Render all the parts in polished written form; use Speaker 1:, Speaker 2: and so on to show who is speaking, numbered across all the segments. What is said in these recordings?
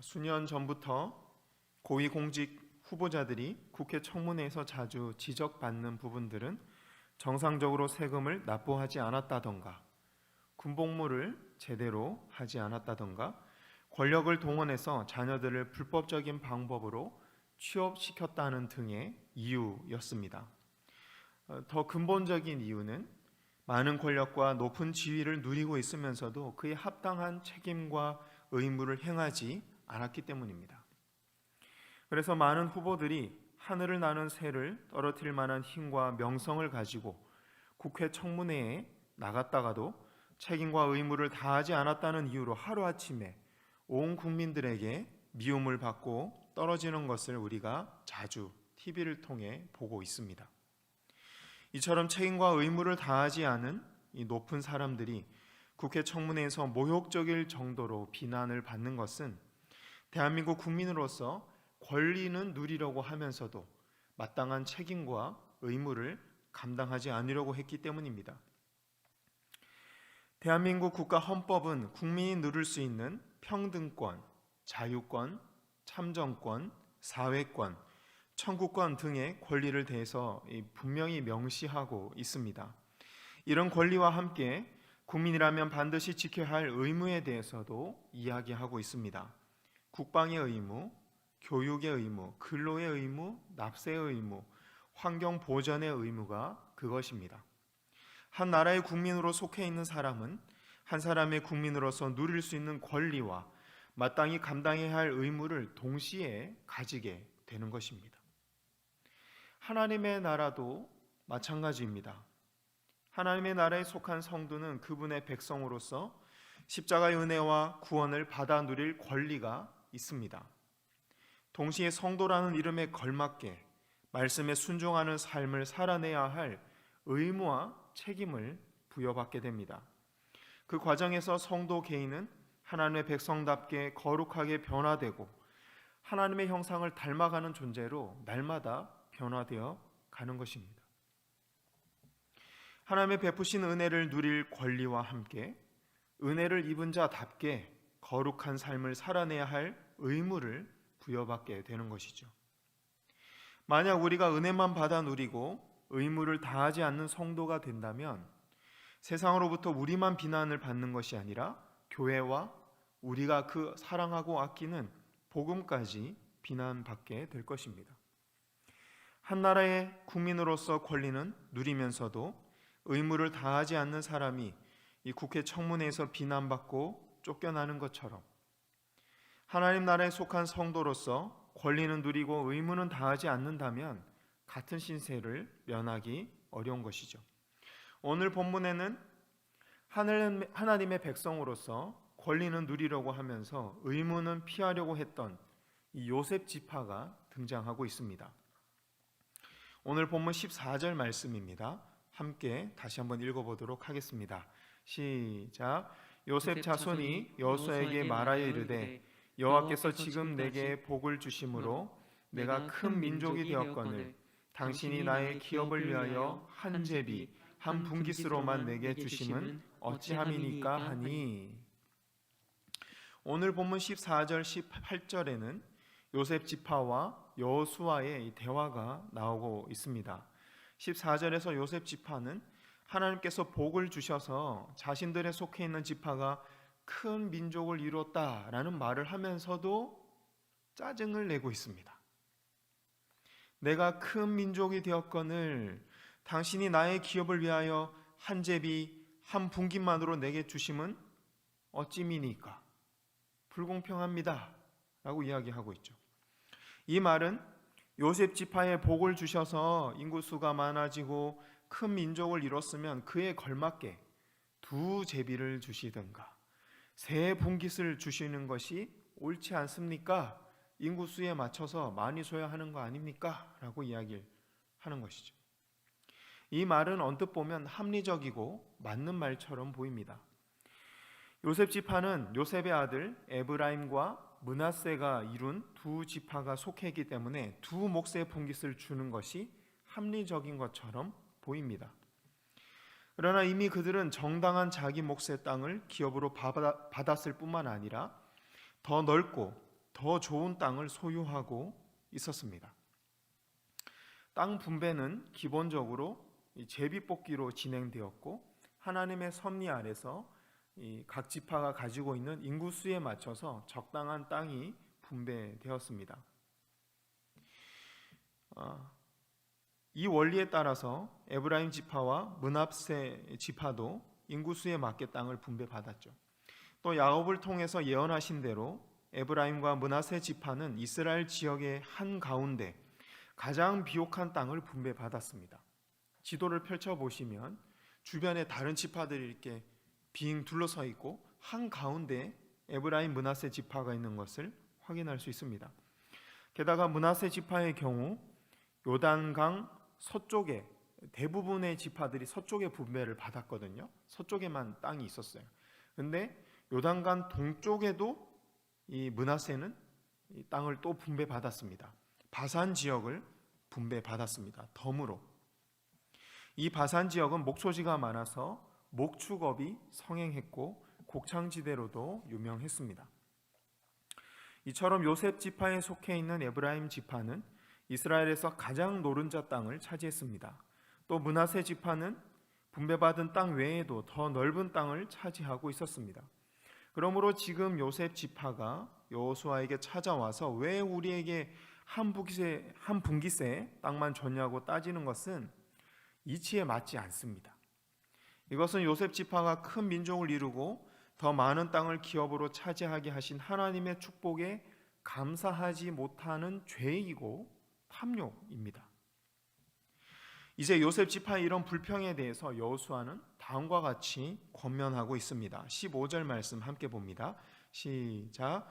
Speaker 1: 수년 전부터 고위공직 후보자들이 국회 청문회에서 자주 지적받는 부분들은 정상적으로 세금을 납부하지 않았다던가, 군복무를 제대로 하지 않았다던가, 권력을 동원해서 자녀들을 불법적인 방법으로 취업시켰다는 등의 이유였습니다. 더 근본적인 이유는 많은 권력과 높은 지위를 누리고 있으면서도 그에 합당한 책임과 의무를 행하지 않았기 때문입니다. 그래서 많은 후보들이 하늘을 나는 새를 떨어뜨릴 만한 힘과 명성을 가지고 국회 청문회에 나갔다가도 책임과 의무를 다하지 않았다는 이유로 하루아침에 온 국민들에게 미움을 받고 떨어지는 것을 우리가 자주 TV를 통해 보고 있습니다. 이처럼 책임과 의무를 다하지 않은 이 높은 사람들이 국회 청문회에서 모욕적일 정도로 비난을 받는 것은 대한민국 국민으로서 권리는 누리려고 하면서도 마땅한 책임과 의무를 감당하지 않으려고 했기 때문입니다. 대한민국 국가 헌법은 국민이 누릴 수 있는 평등권, 자유권, 참정권, 사회권, 청구권 등의 권리를 대해서 분명히 명시하고 있습니다. 이런 권리와 함께 국민이라면 반드시 지켜야 할 의무에 대해서도 이야기하고 있습니다. 국방의 의무, 교육의 의무, 근로의 의무, 납세의 의무, 환경 보전의 의무가 그것입니다. 한 나라의 국민으로 속해 있는 사람은 한 사람의 국민으로서 누릴 수 있는 권리와 마땅히 감당해야 할 의무를 동시에 가지게 되는 것입니다. 하나님의 나라도 마찬가지입니다. 하나님의 나라에 속한 성도는 그분의 백성으로서 십자가의 은혜와 구원을 받아 누릴 권리가 있습니다. 동시에 성도라는 이름에 걸맞게 말씀에 순종하는 삶을 살아내야 할 의무와 책임을 부여받게 됩니다. 그 과정에서 성도 개인은 하나님의 백성답게 거룩하게 변화되고 하나님의 형상을 닮아가는 존재로 날마다 변화되어 가는 것입니다. 하나님의 베푸신 은혜를 누릴 권리와 함께 은혜를 입은 자답게 거룩한 삶을 살아내야 할 의무를 부여받게 되는 것이죠. 만약 우리가 은혜만 받아 누리고 의무를 다하지 않는 성도가 된다면 세상으로부터 우리만 비난을 받는 것이 아니라 교회와 우리가 그 사랑하고 아끼는 복음까지 비난받게 될 것입니다. 한 나라의 국민으로서 권리는 누리면서도 의무를 다하지 않는 사람이 이 국회 청문회에서 비난받고 쫓겨나는 것처럼 하나님 나라에 속한 성도로서 권리는 누리고 의무는 다하지 않는다면 같은 신세를 면하기 어려운 것이죠. 오늘 본문에는 하나님의 백성으로서 권리는 누리려고 하면서 의무는 피하려고 했던 이 요셉 지파가 등장하고 있습니다. 오늘 본문 14절 말씀입니다. 함께 다시 한번 읽어보도록 하겠습니다. 시작. 요셉 자손이 여호수아에게 말하여 이르되 여호와께서 지금 내게 복을 주심으로 내가 큰 민족이 되었거늘 당신이 나의 기업을 위하여 한 제비 한 분깃으로만 내게 주심은 어찌함이니까 하니. 오늘 본문 14절 18절에는 요셉 지파와 여호수아의 대화가 나오고 있습니다. 14절에서 요셉 지파는 하나님께서 복을 주셔서 자신들에 속해 있는 지파가 큰 민족을 이뤘다라는 말을 하면서도 짜증을 내고 있습니다. 내가 큰 민족이 되었거늘 당신이 나의 기업을 위하여 한 제비 한 분깃만으로 내게 주심은 어찌미니까 불공평합니다 라고 이야기하고 있죠. 이 말은 요셉 지파에 복을 주셔서 인구수가 많아지고 큰 민족을 이뤘으면 그에 걸맞게 두 제비를 주시든가 세 분깃을 주시는 것이 옳지 않습니까? 인구수에 맞춰서 많이 줘야 하는 거 아닙니까? 라고 이야기를 하는 것이죠. 이 말은 언뜻 보면 합리적이고 맞는 말처럼 보입니다. 요셉 지파는 요셉의 아들 에브라임과 므낫세가 이룬 두 지파가 속해 있기 때문에 두 몫의 분깃을 주는 것이 합리적인 것처럼 보입니다. 그러나 이미 그들은 정당한 자기 몫의 땅을 기업으로 받았을 뿐만 아니라 더 넓고 더 좋은 땅을 소유하고 있었습니다. 땅 분배는 기본적으로 제비뽑기로 진행되었고 하나님의 섭리 아래서 각 지파가 가지고 있는 인구수에 맞춰서 적당한 땅이 분배되었습니다. 이 원리에 따라서 에브라임 지파와 므낫세 지파도 인구수에 맞게 땅을 분배받았죠. 또 야곱을 통해서 예언하신 대로 에브라임과 므낫세 지파는 이스라엘 지역의 한가운데 가장 비옥한 땅을 분배받았습니다. 지도를 펼쳐보시면 주변에 다른 지파들이 이렇게 빙 둘러서 있고 한가운데 에브라임 므낫세 지파가 있는 것을 확인할 수 있습니다. 게다가 므낫세 지파의 경우 요단강 서쪽에 대부분의 지파들이 서쪽에 분배를 받았거든요. 서쪽에만 땅이 있었어요. 근데 요단강 동쪽에도 이 므낫세는 이 땅을 또 분배받았습니다. 바산 지역을 분배받았습니다. 덤으로. 이 바산 지역은 목초지가 많아서 목축업이 성행했고 곡창지대로도 유명했습니다. 이처럼 요셉 지파에 속해 있는 에브라임 지파는 이스라엘에서 가장 노른자 땅을 차지했습니다. 또 므낫세 지파는 분배받은 땅 외에도 더 넓은 땅을 차지하고 있었습니다. 그러므로 지금 요셉 지파가 여호수아에게 찾아와서 왜 우리에게 한 분기세 땅만 줬냐고 따지는 것은 이치에 맞지 않습니다. 이것은 요셉 지파가 큰 민족을 이루고 더 많은 땅을 기업으로 차지하게 하신 하나님의 축복에 감사하지 못하는 죄이고 탐욕입니다. 이제 요셉 지파의 이런 불평에 대해서 여호수아는 다음과 같이 권면하고 있습니다. 15절 말씀 함께 봅니다. 시작.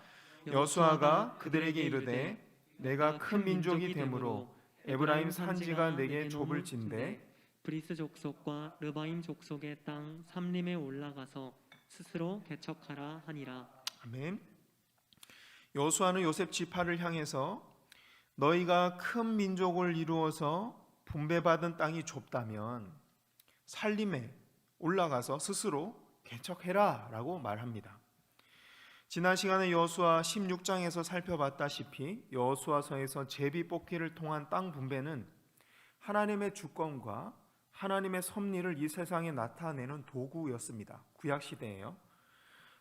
Speaker 1: 여호수아가 그들에게 이르되 내가 큰 민족이 되므로 에브라임 산지가 내게 좁을진대
Speaker 2: 브리스 족속과 르바임 족속의 땅 삼림에 올라가서 스스로 개척하라 하니라.
Speaker 1: 아멘. 여호수아는 요셉 지파를 향해서 너희가 큰 민족을 이루어서 분배받은 땅이 좁다면 살림에 올라가서 스스로 개척해라 라고 말합니다. 지난 시간에 여호수아 16장에서 살펴봤다시피 여호수아서에서 제비뽑기를 통한 땅 분배는 하나님의 주권과 하나님의 섭리를 이 세상에 나타내는 도구였습니다. 구약시대에요.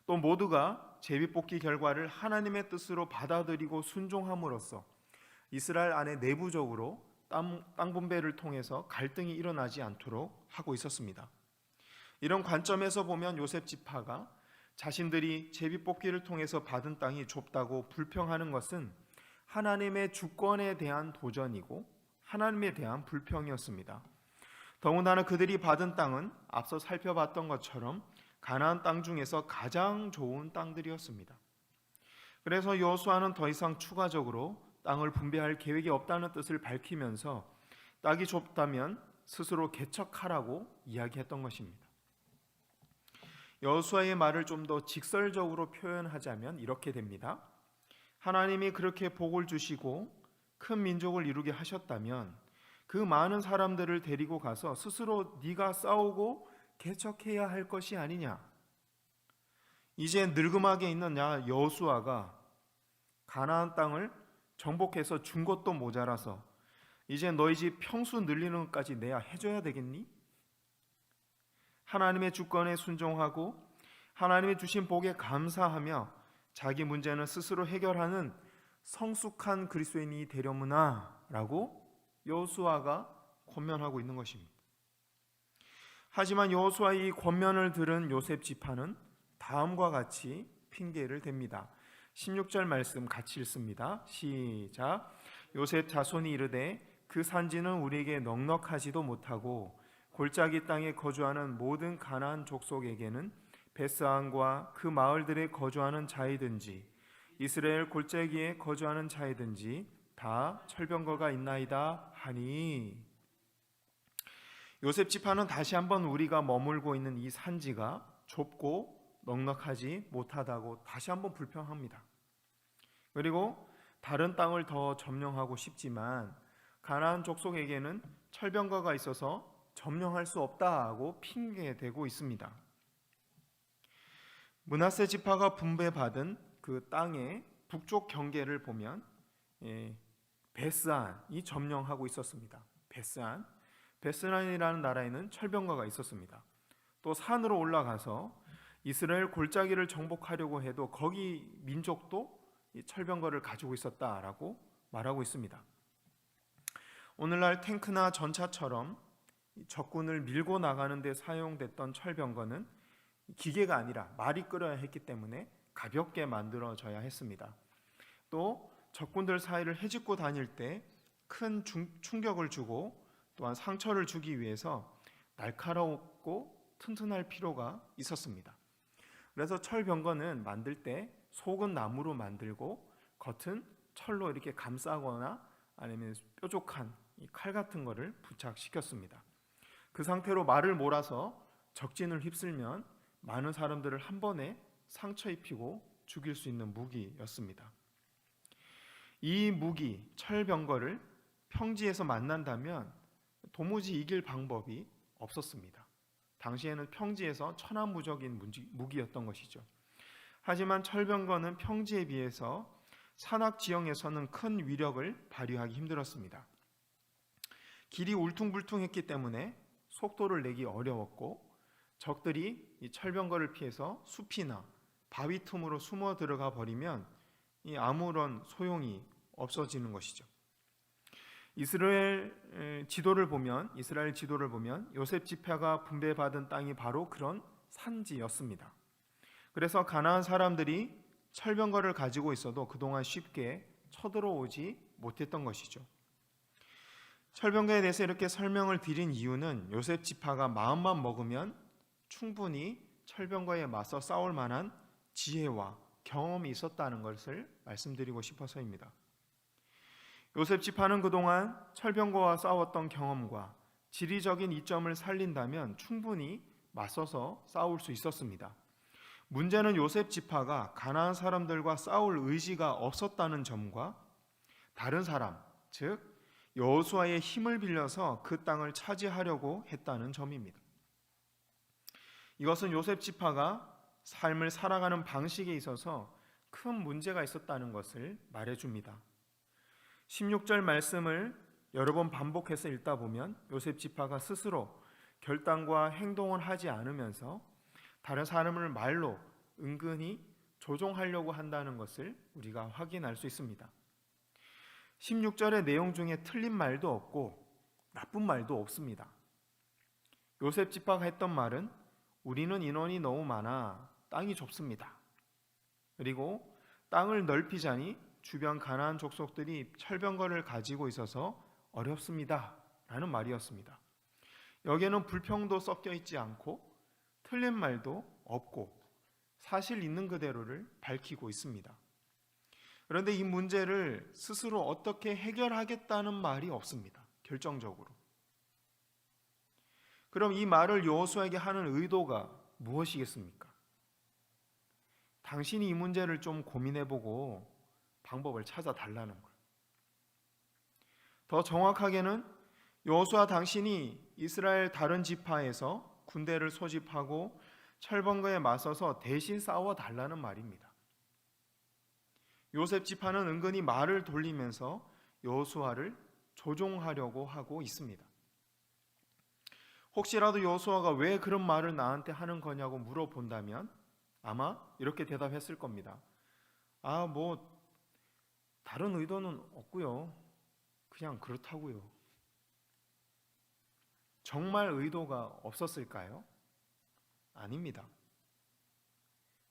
Speaker 1: 또 모두가 제비뽑기 결과를 하나님의 뜻으로 받아들이고 순종함으로써 이스라엘 안에 내부적으로 땅 분배를 통해서 갈등이 일어나지 않도록 하고 있었습니다. 이런 관점에서 보면 요셉 지파가 자신들이 제비뽑기를 통해서 받은 땅이 좁다고 불평하는 것은 하나님의 주권에 대한 도전이고 하나님에 대한 불평이었습니다. 더군다나 그들이 받은 땅은 앞서 살펴봤던 것처럼 가나안 땅 중에서 가장 좋은 땅들이었습니다. 그래서 여호수아는 더 이상 추가적으로 땅을 분배할 계획이 없다는 뜻을 밝히면서 땅이 좁다면 스스로 개척하라고 이야기했던 것입니다. 여호수아의 말을 좀 더 직설적으로 표현하자면 이렇게 됩니다. 하나님이 그렇게 복을 주시고 큰 민족을 이루게 하셨다면 그 많은 사람들을 데리고 가서 스스로 네가 싸우고 개척해야 할 것이 아니냐. 이제 늙음하게 있는 여호수아가 가나안 땅을 정복해서 준 것도 모자라서 이제 너희 집 평수 늘리는 것까지 내야 해줘야 되겠니? 하나님의 주권에 순종하고 하나님이 주신 복에 감사하며 자기 문제는 스스로 해결하는 성숙한 그리스도인이 되려무나 라고 여호수아가 권면하고 있는 것입니다. 하지만 여호수아의 이 권면을 들은 요셉 지파는 다음과 같이 핑계를 댑니다. 16절 말씀 같이 읽습니다. 시작. 요셉 자손이 이르되 그 산지는 우리에게 넉넉하지도 못하고 골짜기 땅에 거주하는 모든 가나안 족속에게는 베스안과 그 마을들에 거주하는 자이든지 이스라엘 골짜기에 거주하는 자이든지 다 철병거가 있나이다 하니. 요셉 지파는 다시 한번 우리가 머물고 있는 이 산지가 좁고 넉넉하지 못하다고 다시 한번 불평합니다. 그리고 다른 땅을 더 점령하고 싶지만 가나안 족속에게는 철병거가 있어서 점령할 수 없다고 핑계대고 있습니다. 므낫세 지파가 분배받은 그 땅의 북쪽 경계를 보면 베스안이 점령하고 있었습니다. 베스안이라는 나라에는 철병거가 있었습니다. 또 산으로 올라가서 이스라엘 골짜기를 정복하려고 해도 거기 민족도 이 철병거를 가지고 있었다라고 말하고 있습니다. 오늘날 탱크나 전차처럼 적군을 밀고 나가는 데 사용됐던 철병거는 기계가 아니라 말이 끌어야 했기 때문에 가볍게 만들어져야 했습니다. 또 적군들 사이를 헤집고 다닐 때 큰 충격을 주고 또한 상처를 주기 위해서 날카롭고 튼튼할 필요가 있었습니다. 그래서 철병거는 만들 때 속은 나무로 만들고 겉은 철로 이렇게 감싸거나 아니면 뾰족한 이 칼 같은 거를 부착시켰습니다. 그 상태로 말을 몰아서 적진을 휩쓸면 많은 사람들을 한 번에 상처 입히고 죽일 수 있는 무기였습니다. 이 무기, 철병거를 평지에서 만난다면 도무지 이길 방법이 없었습니다. 당시에는 평지에서 천하무적인 무기였던 것이죠. 하지만 철병거는 평지에 비해서 산악 지형에서는 큰 위력을 발휘하기 힘들었습니다. 길이 울퉁불퉁했기 때문에 속도를 내기 어려웠고 적들이 이 철병거를 피해서 숲이나 바위 틈으로 숨어 들어가 버리면 이 아무런 소용이 없어지는 것이죠. 이스라엘 지도를 보면 요셉 지파가 분배받은 땅이 바로 그런 산지였습니다. 그래서 가나안 사람들이 철병거를 가지고 있어도 그동안 쉽게 쳐들어오지 못했던 것이죠. 철병거에 대해서 이렇게 설명을 드린 이유는 요셉 지파가 마음만 먹으면 충분히 철병거에 맞서 싸울 만한 지혜와 경험이 있었다는 것을 말씀드리고 싶어서입니다. 요셉 지파는 그동안 철병거와 싸웠던 경험과 지리적인 이점을 살린다면 충분히 맞서서 싸울 수 있었습니다. 문제는 요셉 지파가 가나안 사람들과 싸울 의지가 없었다는 점과 다른 사람, 즉 여호수아의 힘을 빌려서 그 땅을 차지하려고 했다는 점입니다. 이것은 요셉 지파가 삶을 살아가는 방식에 있어서 큰 문제가 있었다는 것을 말해줍니다. 16절 말씀을 여러 번 반복해서 읽다 보면 요셉 지파가 스스로 결단과 행동을 하지 않으면서 다른 사람을 말로 은근히 조종하려고 한다는 것을 우리가 확인할 수 있습니다. 16절의 내용 중에 틀린 말도 없고 나쁜 말도 없습니다. 요셉 지파가 했던 말은 우리는 인원이 너무 많아 땅이 좁습니다. 그리고 땅을 넓히자니 주변 가나안 족속들이 철병거를 가지고 있어서 어렵습니다 라는 말이었습니다. 여기에는 불평도 섞여 있지 않고 틀린 말도 없고 사실 있는 그대로를 밝히고 있습니다. 그런데 이 문제를 스스로 어떻게 해결하겠다는 말이 없습니다. 결정적으로. 그럼 이 말을 여호수아에게 하는 의도가 무엇이겠습니까? 당신이 이 문제를 좀 고민해보고 방법을 찾아달라는 거예요. 더 정확하게는 여호수아 당신이 이스라엘 다른 지파에서 군대를 소집하고 철병거에 맞서서 대신 싸워달라는 말입니다. 요셉 지파는 은근히 말을 돌리면서 여호수아를 조종하려고 하고 있습니다. 혹시라도 여호수아가 왜 그런 말을 나한테 하는 거냐고 물어본다면 아마 이렇게 대답했을 겁니다. 다른 의도는 없고요. 그냥 그렇다고요. 정말 의도가 없었을까요? 아닙니다.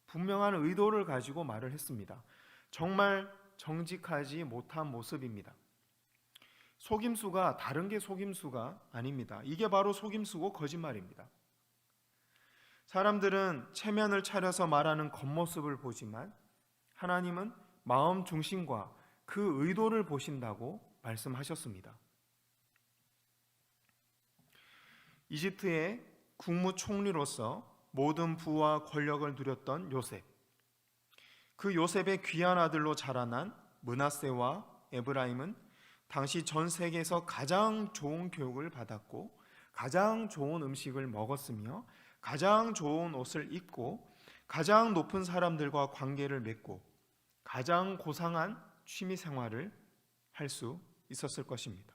Speaker 1: 분명한 의도를 가지고 말을 했습니다. 정말 정직하지 못한 모습입니다. 속임수가 다른 게 속임수가 아닙니다. 이게 바로 속임수고 거짓말입니다. 사람들은 체면을 차려서 말하는 겉모습을 보지만 하나님은 마음 중심과 그 의도를 보신다고 말씀하셨습니다. 이집트의 국무총리로서 모든 부와 권력을 누렸던 요셉, 그 요셉의 귀한 아들로 자라난 므낫세와 에브라임은 당시 전 세계에서 가장 좋은 교육을 받았고 가장 좋은 음식을 먹었으며 가장 좋은 옷을 입고 가장 높은 사람들과 관계를 맺고 가장 고상한 취미 생활을 할 수 있었을 것입니다.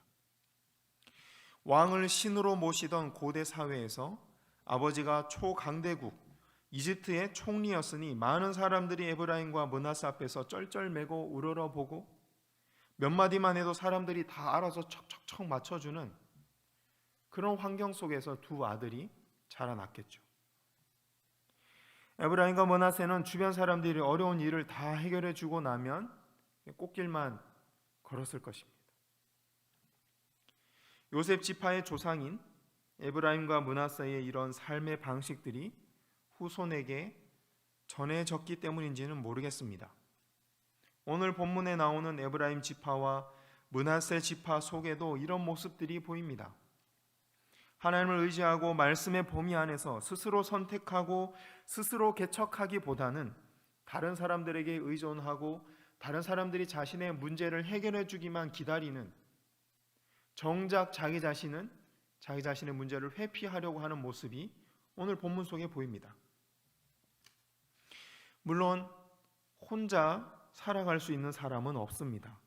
Speaker 1: 왕을 신으로 모시던 고대 사회에서 아버지가 초강대국 이집트의 총리였으니 많은 사람들이 에브라임과 므낫세 앞에서 쩔쩔매고 우러러보고 몇 마디만 해도 사람들이 다 알아서 척척척 맞춰주는 그런 환경 속에서 두 아들이 자라났겠죠. 에브라임과 므낫세는 주변 사람들이 어려운 일을 다 해결해 주고 나면 꽃길만 걸었을 것입니다. 요셉 지파의 조상인 에브라임과 므낫세의 이런 삶의 방식들이 후손에게 전해졌기 때문인지는 모르겠습니다. 오늘 본문에 나오는 에브라임 지파와 므낫세 지파 속에도 이런 모습들이 보입니다. 하나님을 의지하고 말씀의 범위 안에서 스스로 선택하고 스스로 개척하기보다는 다른 사람들에게 의존하고 다른 사람들이 자신의 문제를 해결해 주기만 기다리는, 정작 자기 자신은 자기 자신의 문제를 회피하려고 하는 모습이 오늘 본문 속에 보입니다. 물론 혼자 살아갈 수 있는 사람은 없습니다.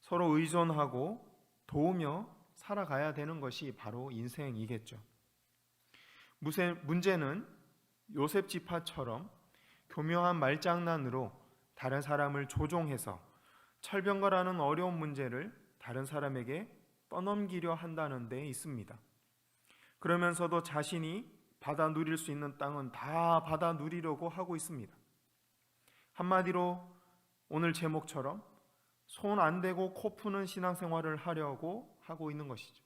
Speaker 1: 서로 의존하고 도우며 살아가야 되는 것이 바로 인생이겠죠. 문제는 요셉 지파처럼 교묘한 말장난으로 다른 사람을 조종해서 철병거라는 어려운 문제를 다른 사람에게 떠넘기려 한다는 데 있습니다. 그러면서도 자신이 받아 누릴 수 있는 땅은 다 받아 누리려고 하고 있습니다. 한마디로 오늘 제목처럼 손 안 대고 코 푸는 신앙생활을 하려고 하고 있는 것이죠.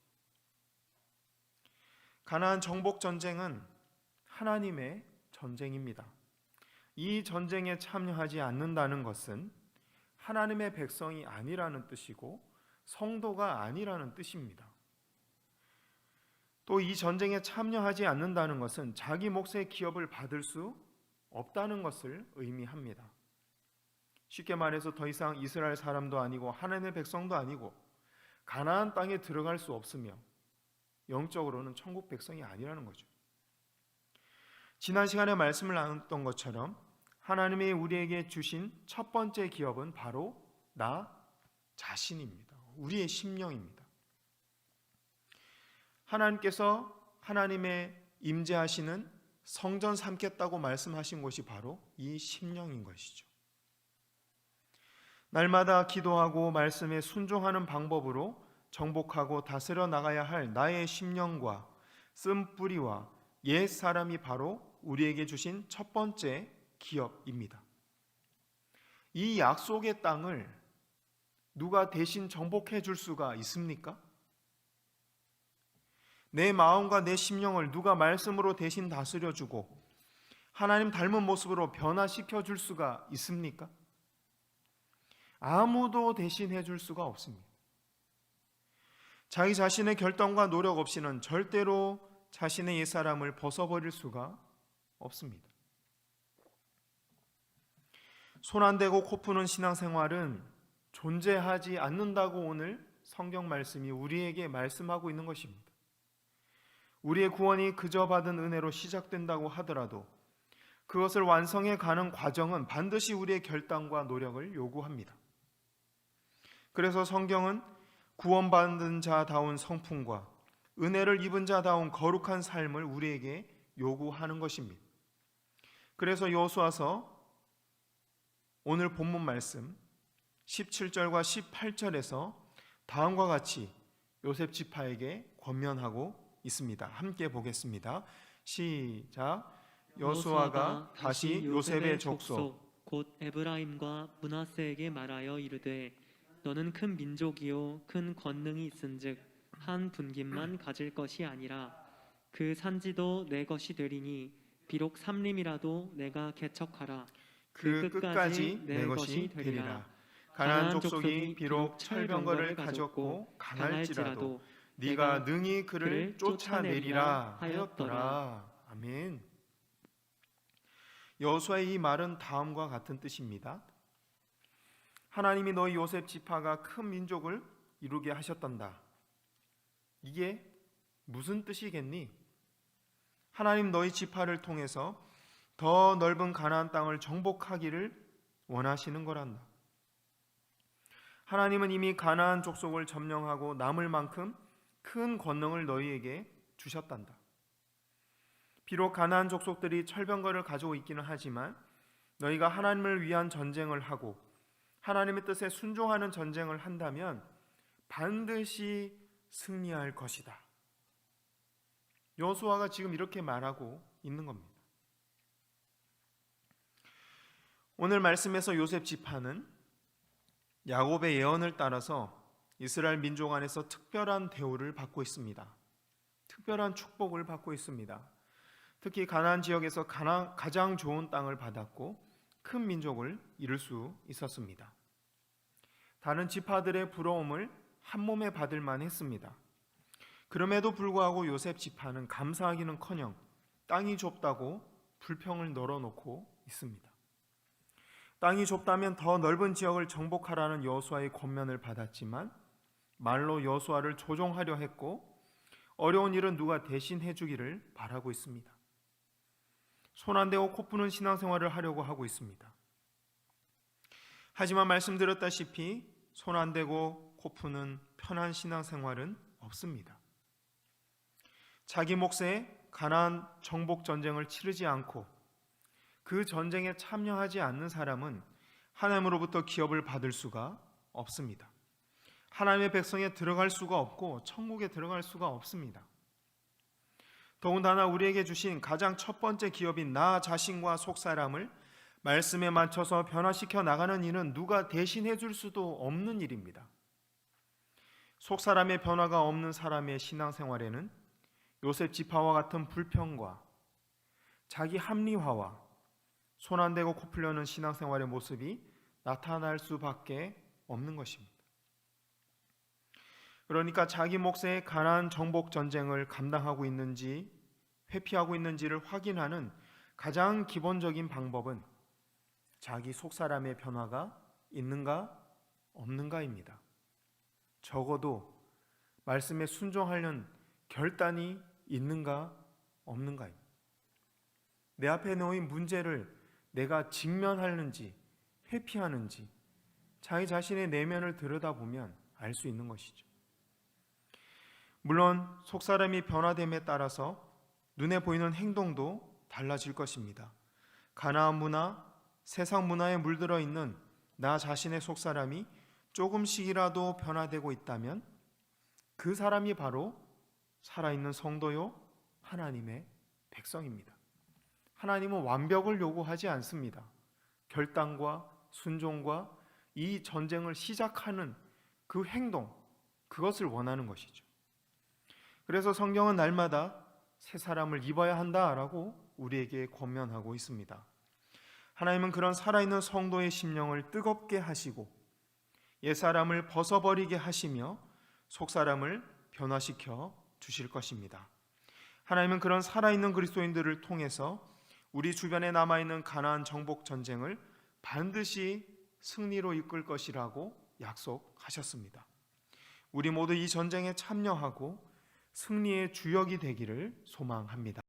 Speaker 1: 가나안 정복 전쟁은 하나님의 전쟁입니다. 이 전쟁에 참여하지 않는다는 것은 하나님의 백성이 아니라는 뜻이고 성도가 아니라는 뜻입니다. 또 이 전쟁에 참여하지 않는다는 것은 자기 몫의 기업을 받을 수 없다는 것을 의미합니다. 쉽게 말해서 더 이상 이스라엘 사람도 아니고 하나님의 백성도 아니고 가나안 땅에 들어갈 수 없으며 영적으로는 천국 백성이 아니라는 거죠. 지난 시간에 말씀을 나눴던 것처럼 하나님이 우리에게 주신 첫 번째 기업은 바로 나 자신입니다. 우리의 심령입니다. 하나님께서 하나님의 임재하시는 성전 삼겠다고 말씀하신 곳이 바로 이 심령인 것이죠. 날마다 기도하고 말씀에 순종하는 방법으로 정복하고 다스려 나가야 할 나의 심령과 쓴뿌리와 옛 사람이 바로 우리에게 주신 첫 번째 기업입니다. 이 약속의 땅을 누가 대신 정복해 줄 수가 있습니까? 내 마음과 내 심령을 누가 말씀으로 대신 다스려 주고 하나님 닮은 모습으로 변화시켜 줄 수가 있습니까? 아무도 대신해 줄 수가 없습니다. 자기 자신의 결단과 노력 없이는 절대로 자신의 옛사람을 벗어버릴 수가 없습니다. 손 안 대고 코 푸는 신앙생활은 존재하지 않는다고 오늘 성경 말씀이 우리에게 말씀하고 있는 것입니다. 우리의 구원이 그저 받은 은혜로 시작된다고 하더라도 그것을 완성해 가는 과정은 반드시 우리의 결단과 노력을 요구합니다. 그래서 성경은 구원받은 자다운 성품과 은혜를 입은 자다운 거룩한 삶을 우리에게 요구하는 것입니다. 그래서 여호수아서 오늘 본문 말씀 17절과 18절에서 다음과 같이 요셉 지파에게 권면하고 있습니다. 함께 보겠습니다. 시작. 여호수아가 다시 요셉의 족속
Speaker 2: 곧 에브라임과 므낫세에게 말하여 이르되 너는 큰 민족이요 큰 권능이 있은즉 한 분깃만 가질 것이 아니라 그 산지도 내 것이 되리니 비록 삼림이라도 내가 개척하라
Speaker 1: 그 끝까지 내 것이 되리라. 가나안 족속이 비록 철병거를 가졌고 강할지라도 네가 능히 그를 쫓아내리라 하였더라. 아멘. 여호수아의 이 말은 다음과 같은 뜻입니다. 하나님이 너희 요셉 지파가 큰 민족을 이루게 하셨단다. 이게 무슨 뜻이겠니? 하나님 너희 지파를 통해서 더 넓은 가나안 땅을 정복하기를 원하시는 거란다. 하나님은 이미 가나안 족속을 점령하고 남을 만큼 큰 권능을 너희에게 주셨단다. 비록 가나안 족속들이 철병거를 가지고 있기는 하지만 너희가 하나님을 위한 전쟁을 하고 하나님의 뜻에 순종하는 전쟁을 한다면 반드시 승리할 것이다. 여호수아가 지금 이렇게 말하고 있는 겁니다. 오늘 말씀에서 요셉 지파는 야곱의 예언을 따라서 이스라엘 민족 안에서 특별한 대우를 받고 있습니다. 특별한 축복을 받고 있습니다. 특히 가나안 지역에서 가장 좋은 땅을 받았고 큰 민족을 이룰 수 있었습니다. 다른 지파들의 부러움을 한 몸에 받을 만했습니다. 그럼에도 불구하고 요셉 지파는 감사하기는커녕 땅이 좁다고 불평을 널어놓고 있습니다. 땅이 좁다면 더 넓은 지역을 정복하라는 여호수아의 권면을 받았지만 말로 여호수아를 조종하려 했고 어려운 일은 누가 대신 해주기를 바라고 있습니다. 손 안 대고 코 푸는 신앙생활을 하려고 하고 있습니다. 하지만 말씀드렸다시피 손 안 대고 코 푸는 편한 신앙생활은 없습니다. 자기 몫에 가나안 정복 전쟁을 치르지 않고 그 전쟁에 참여하지 않는 사람은 하나님으로부터 기업을 받을 수가 없습니다. 하나님의 백성에 들어갈 수가 없고 천국에 들어갈 수가 없습니다. 더군다나 우리에게 주신 가장 첫 번째 기업인 나 자신과 속사람을 말씀에 맞춰서 변화시켜 나가는 일은 누가 대신해 줄 수도 없는 일입니다. 속사람의 변화가 없는 사람의 신앙생활에는 요셉 지파와 같은 불평과 자기 합리화와 손 안 대고 코 풀려는 신앙생활의 모습이 나타날 수밖에 없는 것입니다. 그러니까 자기 몫의 가나안 정복 전쟁을 감당하고 있는지 회피하고 있는지를 확인하는 가장 기본적인 방법은 자기 속사람의 변화가 있는가 없는가입니다. 적어도 말씀에 순종하려는 결단이 있는가 없는가입니다. 내 앞에 놓인 문제를 내가 직면하는지 회피하는지 자기 자신의 내면을 들여다보면 알 수 있는 것이죠. 물론 속사람이 변화됨에 따라서 눈에 보이는 행동도 달라질 것입니다. 가나안 문화, 세상 문화에 물들어 있는 나 자신의 속사람이 조금씩이라도 변화되고 있다면 그 사람이 바로 살아있는 성도요 하나님의 백성입니다. 하나님은 완벽을 요구하지 않습니다. 결단과 순종과 이 전쟁을 시작하는 그 행동, 그것을 원하는 것이죠. 그래서 성경은 날마다 새 사람을 입어야 한다라고 우리에게 권면하고 있습니다. 하나님은 그런 살아있는 성도의 심령을 뜨겁게 하시고 옛사람을 벗어버리게 하시며 속사람을 변화시켜 주실 것입니다. 하나님은 그런 살아있는 그리스도인들을 통해서 우리 주변에 남아있는 가나안 정복 전쟁을 반드시 승리로 이끌 것이라고 약속하셨습니다. 우리 모두 이 전쟁에 참여하고 승리의 주역이 되기를 소망합니다.